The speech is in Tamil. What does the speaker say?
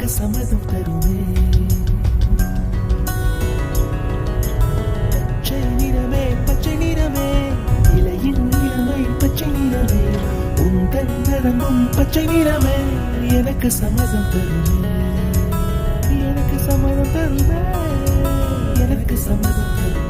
எனக்கு சம்மதம் தருமே. பச்சை நிறமே பச்சை நிறமே, இலையின் இளமை பச்சை நிறமே, உந்தன் நரம்பும் பச்சை நிறமே, எனக்கு சம்மதம் தருமே, எனக்கு சம்மதம் தருமே, எனக்கு சம்மதம் தருமே.